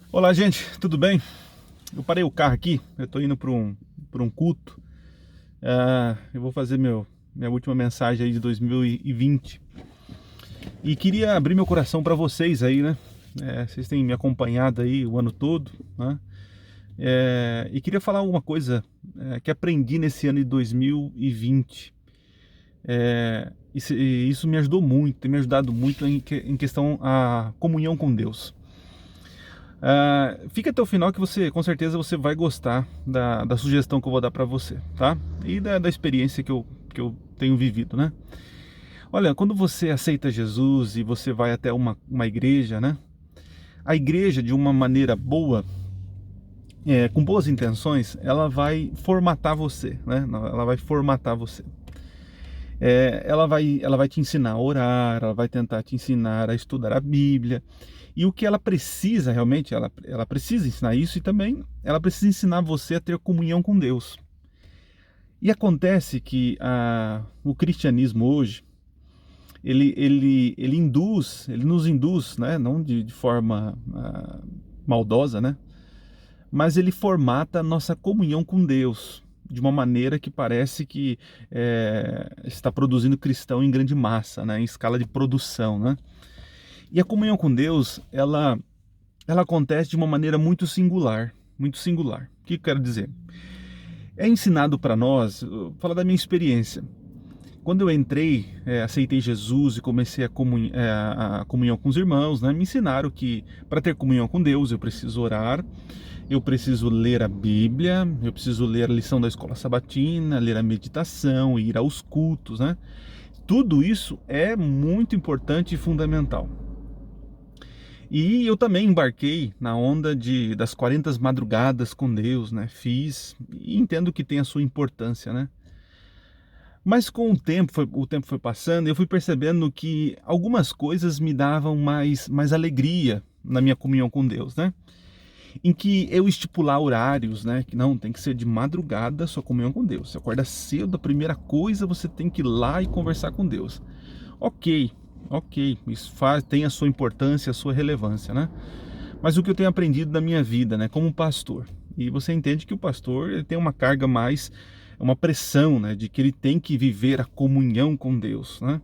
Olá, gente, tudo bem? Eu parei o carro aqui, eu estou indo para um culto. Eu vou fazer minha última mensagem aí de 2020 e queria abrir meu coração para vocês aí, né? Vocês têm me acompanhado aí o ano todo, né? E queria falar alguma coisa que aprendi nesse ano de 2020. Isso me ajudou muito, tem me ajudado muito em questão a comunhão com Deus. Fica até o final que você, com certeza, você vai gostar da sugestão que eu vou dar para você, tá? E da experiência que eu tenho vivido, né? Olha, quando você aceita Jesus e você vai até uma igreja, né? A igreja, de uma maneira boa, com boas intenções, ela vai formatar você, né? Ela vai formatar você. Ela vai te ensinar a orar, ela vai tentar te ensinar a estudar a Bíblia. E o que ela precisa realmente, ela precisa ensinar isso e também ela precisa ensinar você a ter comunhão com Deus. E acontece que o cristianismo hoje, ele nos induz, né, não de forma maldosa, né, mas ele formata a nossa comunhão com Deus de uma maneira que parece que está produzindo cristão em grande massa, né, em escala de produção, né? E a comunhão com Deus, ela acontece de uma maneira muito singular, muito singular. O que eu quero dizer? É ensinado para nós, vou falar da minha experiência. Quando eu entrei, aceitei Jesus e comecei a comunhão com os irmãos, né, me ensinaram que para ter comunhão com Deus eu preciso orar, eu preciso ler a Bíblia, eu preciso ler a lição da escola sabatina, ler a meditação, ir aos cultos, né? Tudo isso é muito importante e fundamental. E eu também embarquei na onda das 40 madrugadas com Deus, né? Fiz e entendo que tem a sua importância, né? Mas com o tempo foi passando e eu fui percebendo que algumas coisas me davam mais alegria na minha comunhão com Deus, né? Em que eu estipular horários, né? Que não, tem que ser de madrugada a sua comunhão com Deus. Você acorda cedo, a primeira coisa você tem que ir lá e conversar com Deus. Ok, ok, isso tem a sua importância, a sua relevância, né? Mas o que eu tenho aprendido na minha vida, né, como pastor, e você entende que o pastor ele tem uma carga mais, uma pressão, né, de que ele tem que viver a comunhão com Deus, né?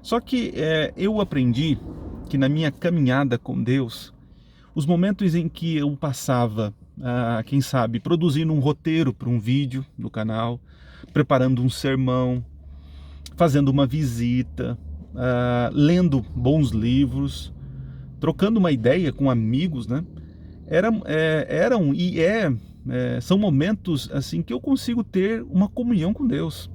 Só que eu aprendi que na minha caminhada com Deus, os momentos em que eu passava, quem sabe, produzindo um roteiro para um vídeo no canal, preparando um sermão, fazendo uma visita, lendo bons livros, trocando uma ideia com amigos, né? Eram e são momentos assim que eu consigo ter uma comunhão com Deus.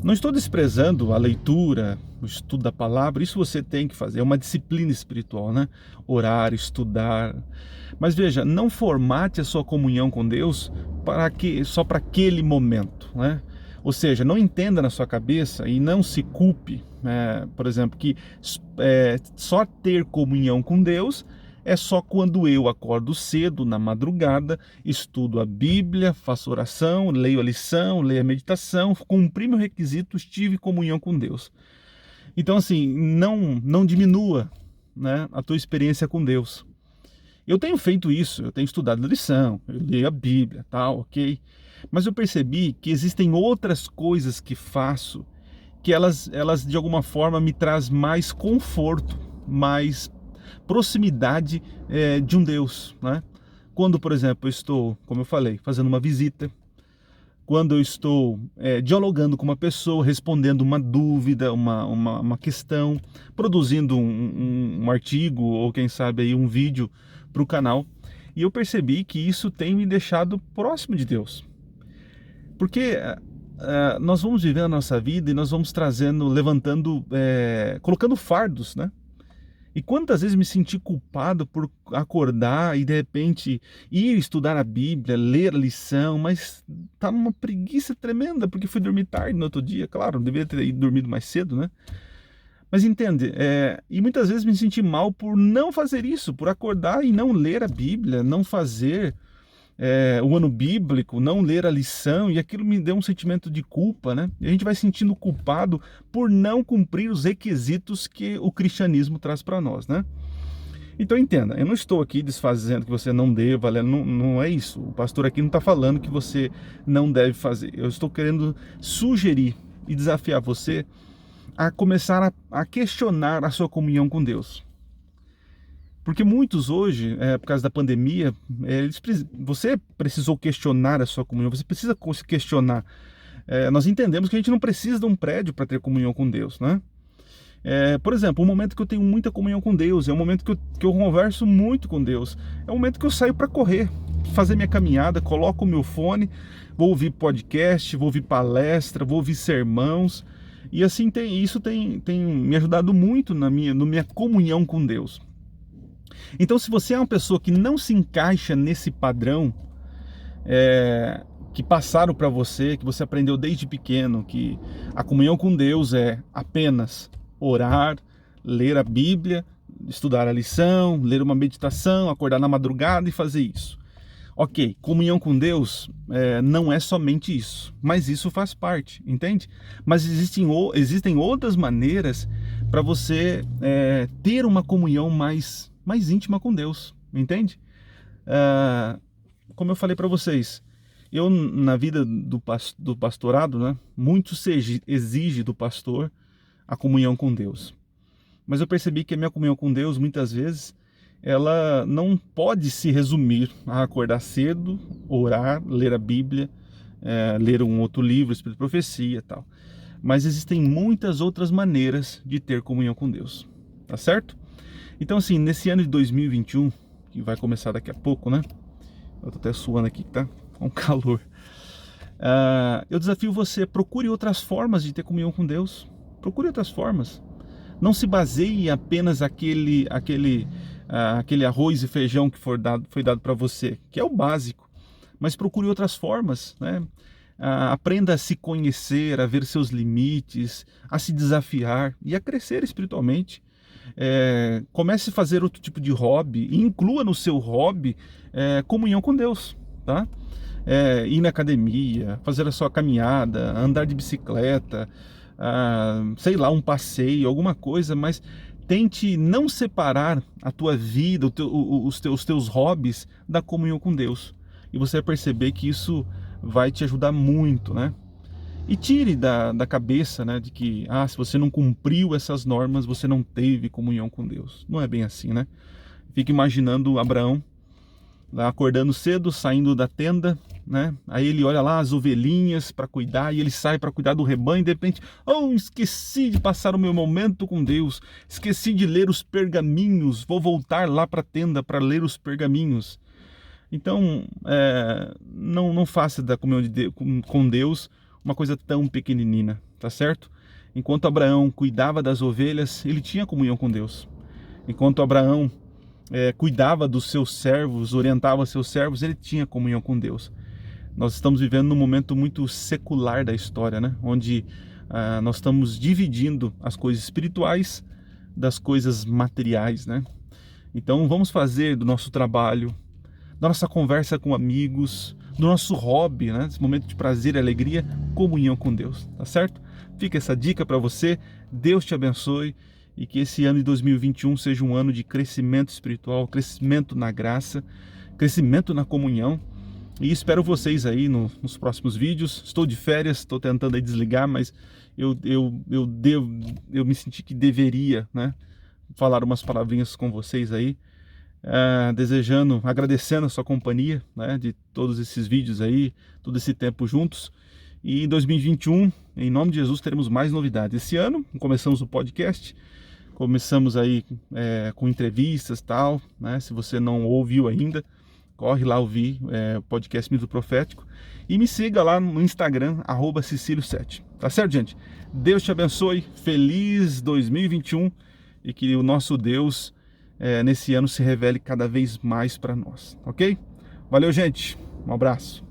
Não estou desprezando a leitura, o estudo da palavra, isso você tem que fazer, é uma disciplina espiritual, né? Orar, estudar. Mas veja, não formate a sua comunhão com Deus só para aquele momento, né? Ou seja, não entenda na sua cabeça e não se culpe, por exemplo, que só ter comunhão com Deus é só quando eu acordo cedo, na madrugada, estudo a Bíblia, faço oração, leio a lição, leio a meditação, cumpri meu requisito, estive em comunhão com Deus. Então, assim, não diminua, né, a tua experiência com Deus. Eu tenho feito isso, eu tenho estudado a lição, eu leio a Bíblia, tal, ok? Mas eu percebi que existem outras coisas que faço que elas de alguma forma me traz mais conforto, mais proximidade de um Deus, né? Quando, por exemplo, eu estou, como eu falei, fazendo uma visita, quando eu estou dialogando com uma pessoa, respondendo uma dúvida, uma questão, produzindo um artigo ou quem sabe aí um vídeo para o canal, e eu percebi que isso tem me deixado próximo de Deus, porque nós vamos vivendo a nossa vida e nós vamos trazendo, levantando, colocando fardos, né? E quantas vezes me senti culpado por acordar e de repente ir estudar a Bíblia, ler a lição, mas tá numa preguiça tremenda porque fui dormir tarde no outro dia, claro, deveria ter ido dormido mais cedo, né? Mas entende, e muitas vezes me senti mal por não fazer isso, por acordar e não ler a Bíblia, não fazer o ano bíblico, não ler a lição, e aquilo me deu um sentimento de culpa, né? E a gente vai sentindo culpado por não cumprir os requisitos que o cristianismo traz para nós, né? Então entenda, eu não estou aqui desfazendo que você não deva, não, não é isso. O pastor aqui não está falando que você não deve fazer. Eu estou querendo sugerir e desafiar você a começar a questionar a sua comunhão com Deus. Porque muitos hoje, por causa da pandemia, você precisou questionar a sua comunhão, você precisa se questionar. Nós entendemos que a gente não precisa de um prédio para ter comunhão com Deus, né? Por exemplo, um momento que eu tenho muita comunhão com Deus, é um momento que eu converso muito com Deus, é um momento que eu saio para correr, fazer minha caminhada, coloco o meu fone, vou ouvir podcast, vou ouvir palestra, vou ouvir sermãos, e assim isso tem me ajudado muito na minha comunhão com Deus. Então, se você é uma pessoa que não se encaixa nesse padrão, que passaram para você, que você aprendeu desde pequeno, que a comunhão com Deus é apenas orar, ler a Bíblia, estudar a lição, ler uma meditação, acordar na madrugada e fazer isso. Ok, comunhão com Deus não é somente isso, mas isso faz parte, entende? Mas existem outras maneiras para você ter uma comunhão mais íntima com Deus, entende? Como eu falei para vocês, eu na vida do pastorado, né, muito se exige do pastor a comunhão com Deus. Mas eu percebi que a minha comunhão com Deus, muitas vezes, ela não pode se resumir a acordar cedo, orar, ler a Bíblia, ler um outro livro, Espírito de Profecia e tal. Mas existem muitas outras maneiras de ter comunhão com Deus, tá certo? Então assim, nesse ano de 2021, que vai começar daqui a pouco, né? Eu tô até suando aqui, tá? Com calor. Eu desafio você, procure outras formas de ter comunhão com Deus. Procure outras formas. Não se baseie apenas aquele arroz e feijão que foi dado para você, que é o básico. Mas procure outras formas, né? Aprenda a se conhecer, a ver seus limites, a se desafiar e a crescer espiritualmente. Comece a fazer outro tipo de hobby e inclua no seu hobby comunhão com Deus, tá? Ir na academia, fazer a sua caminhada, andar de bicicleta, sei lá, um passeio, alguma coisa, mas tente não separar a tua vida, os teus hobbies da comunhão com Deus. E você vai perceber que isso vai te ajudar muito, né? E tire da cabeça, né, de que se você não cumpriu essas normas, você não teve comunhão com Deus. Não é bem assim, né? Fica imaginando Abraão lá acordando cedo, saindo da tenda, né? Aí ele olha lá as ovelhinhas para cuidar e ele sai para cuidar do rebanho e de repente, esqueci de passar o meu momento com Deus, esqueci de ler os pergaminhos, vou voltar lá para a tenda para ler os pergaminhos. Então, não faça da comunhão com Deus uma coisa tão pequenina, tá certo? Enquanto Abraão cuidava das ovelhas, ele tinha comunhão com Deus. Enquanto Abraão cuidava dos seus servos, orientava seus servos, ele tinha comunhão com Deus. Nós estamos vivendo num momento muito secular da história, né? Onde nós estamos dividindo as coisas espirituais das coisas materiais, né? Então vamos fazer do nosso trabalho, da nossa conversa com amigos, do nosso hobby, né? Esse momento de prazer e alegria, comunhão com Deus, tá certo? Fica essa dica para você, Deus te abençoe e que esse ano de 2021 seja um ano de crescimento espiritual, crescimento na graça, crescimento na comunhão. E espero vocês aí nos próximos vídeos. Estou de férias, estou tentando aí desligar, mas eu me senti que deveria, né, falar umas palavrinhas com vocês aí, agradecendo a sua companhia, né, de todos esses vídeos aí, todo esse tempo juntos. E em 2021, em nome de Jesus, teremos mais novidades. Esse ano começamos o podcast, começamos aí com entrevistas e tal, né? Se você não ouviu ainda, corre lá ouvir o podcast Mito Profético e me siga lá no Instagram, @Cecilio7. Tá certo, gente? Deus te abençoe, feliz 2021 e que o nosso Deus nesse ano se revele cada vez mais para nós, ok? Valeu, gente, um abraço.